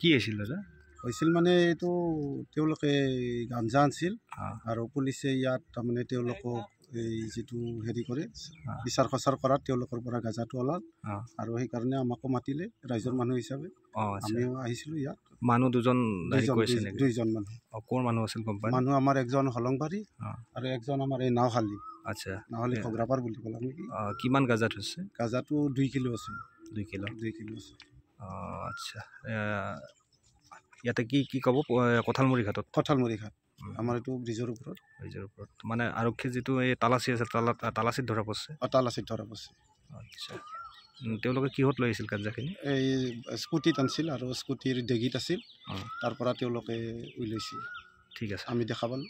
কি আছিল দাদা হৈছিল মানে এইটো তেওঁলোকে গাঞ্জা আনিছিল আৰু পুলিচে ইয়াত তাৰমানে তেওঁলোকক এই যিটো হেৰি কৰে বিচাৰ খচাৰ কৰাত তেওঁলোকৰ পৰা গাঁজাটো ওলাল আৰু সেইকাৰণে আমাকো মাতিলে ৰাইজৰ মানুহ হিচাপে আমিও আহিছিলোঁ ইয়াত মানুহ দুজন মানুহ ক'ৰ মানুহ আছিল গম পাই মানুহ আমাৰ একজন হলংবাৰী আৰু একজন আমাৰ এই নাওশালী আচ্ছা নাওশালী খগৰাপাৰ বুলি ক'লাম নেকি কিমান গাঁজাত হৈছে গাঁজাটো 2 কিলো আছে 2 কিলো আছে আচ্ছা ইয়াতে কি কি ক'ব কঁঠালমুৰি ঘাটত আমাৰ এইটো ব্ৰিজৰ ওপৰত মানে আৰক্ষী যিটো এই তালাচী আছে তালাচীত ধৰা পৰিছে আচ্ছা তেওঁলোকে কিহত লৈ আহিছিল গাঁজাখিনি এই স্কুটিত আনিছিল আৰু স্কুটিৰ ডেগিত আছিল তাৰ পৰা তেওঁলোকে উলিয়াইছিল ঠিক আছে আমি দেখা পালোঁ